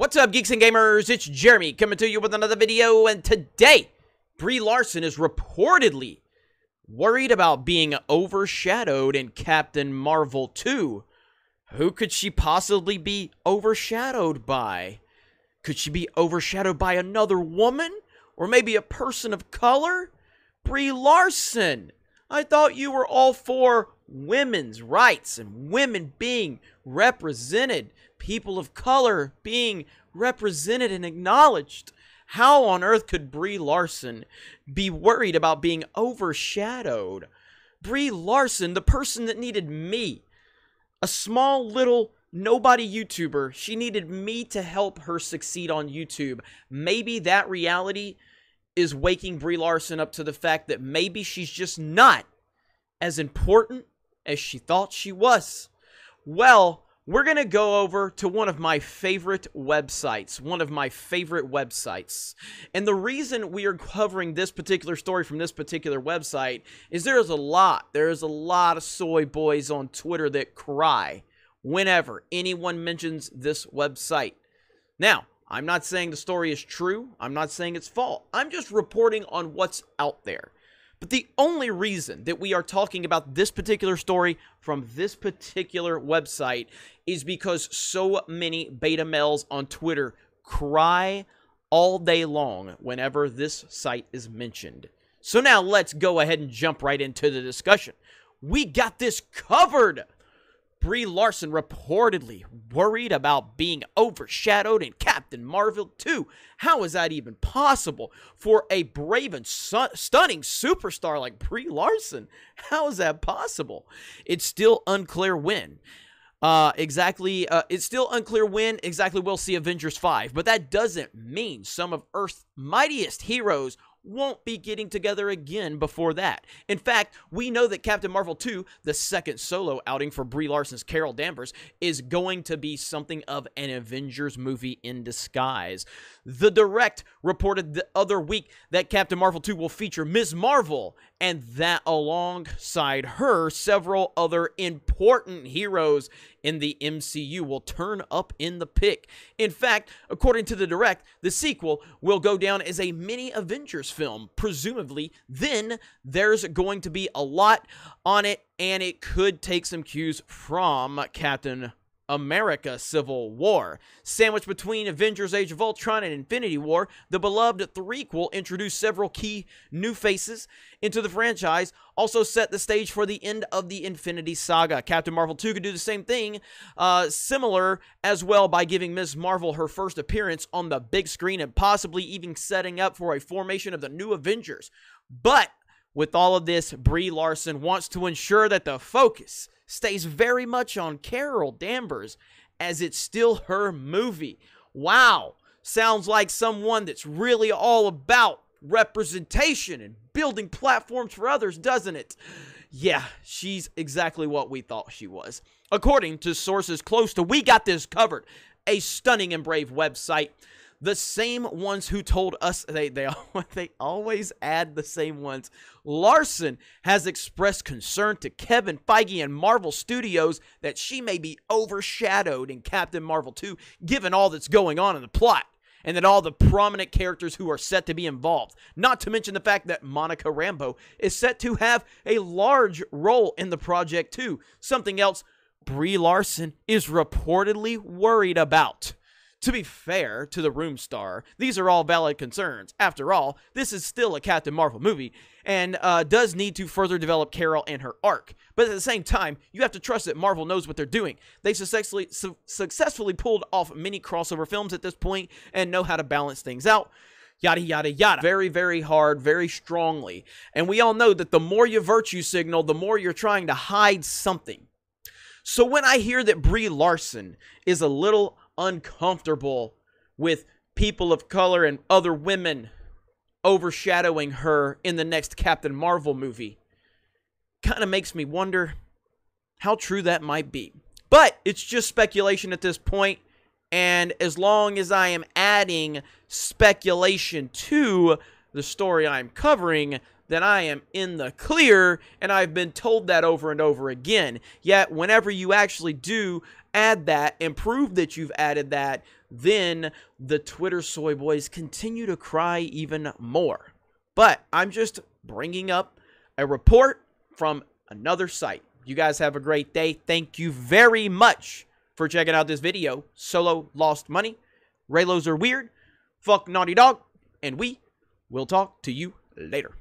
What's up, geeks and gamers? It's Jeremy coming to you with another video, and today, Brie Larson is reportedly worried about being overshadowed in Captain Marvel 2. Who could she possibly be overshadowed by? Could she be overshadowed by another woman? Or maybe a person of color? Brie Larson! I thought you were all for women's rights and women being represented, people of color being represented and acknowledged. How on earth could Brie Larson be worried about being overshadowed? Brie Larson, the person that needed me, a small little nobody YouTuber, she needed me to help her succeed on YouTube. Maybe that reality is waking Brie Larson up to the fact that maybe she's just not as important as she thought she was. Well, we're going to go over to one of my favorite websites. And the reason we are covering this particular story from this particular website is there's a lot of soy boys on Twitter that cry whenever anyone mentions this website. Now, I'm not saying the story is true. I'm not saying it's false. I'm just reporting on what's out there. But the only reason that we are talking about this particular story from this particular website is because so many beta males on Twitter cry all day long whenever this site is mentioned. So now let's go ahead and jump right into the discussion. We got this covered! Brie Larson reportedly worried about being overshadowed in Captain Marvel 2. How is that even possible for a brave and stunning superstar like Brie Larson? How is that possible? It's still unclear when. It's still unclear when exactly we'll see Avengers 5, but that doesn't mean some of Earth's mightiest heroes won't be getting together again before that. In fact, we know that Captain Marvel 2, the second solo outing for Brie Larson's Carol Danvers, is going to be something of an Avengers movie in disguise. The Direct reported the other week that Captain Marvel 2 will feature Ms. Marvel, and that alongside her, several other important heroes in the MCU will turn up in the pic. In fact, according to the Direct, the sequel will go down as a mini Avengers film, presumably. Then there's going to be a lot on it, and it could take some cues from Captain America Civil War. Sandwiched between Avengers Age of Ultron and Infinity War, the beloved threequel introduced several key new faces into the franchise, also set the stage for the end of the Infinity Saga. Captain Marvel 2 could do the same thing, similar as well, by giving Ms. Marvel her first appearance on the big screen and possibly even setting up for a formation of the new Avengers. But with all of this, Brie Larson wants to ensure that the focus stays very much on Carol Danvers, as it's still her movie. Wow, sounds like someone that's really all about representation and building platforms for others, doesn't it? Yeah, she's exactly what we thought she was. According to sources close to We Got This Covered, a stunning and brave website, the same ones who told us, they always add the same ones. Larson has expressed concern to Kevin Feige and Marvel Studios that she may be overshadowed in Captain Marvel 2, given all that's going on in the plot, and that all the prominent characters who are set to be involved. Not to mention the fact that Monica Rambeau is set to have a large role in the project too. Something else Brie Larson is reportedly worried about. To be fair to the Room Star, these are all valid concerns. After all, this is still a Captain Marvel movie, and does need to further develop Carol and her arc. But at the same time, you have to trust that Marvel knows what they're doing. They successfully pulled off many crossover films at this point, and know how to balance things out. Yada, yada, yada. Very, very hard, very strongly. And we all know that the more you virtue signal, the more you're trying to hide something. So when I hear that Brie Larson is a little uncomfortable with people of color and other women overshadowing her in the next Captain Marvel movie, kind of makes me wonder how true that might be. But it's just speculation at this point, and as long as I am adding speculation to the story I'm covering, then I am in the clear, and I've been told that over and over again. Yet, whenever you actually do add that and prove that you've added that, then the Twitter soy boys continue to cry even more. But I'm just bringing up a report from another site. You guys have a great day. Thank you very much for checking out this video. Solo lost money. Raylos are weird. Fuck Naughty Dog. And we will talk to you later.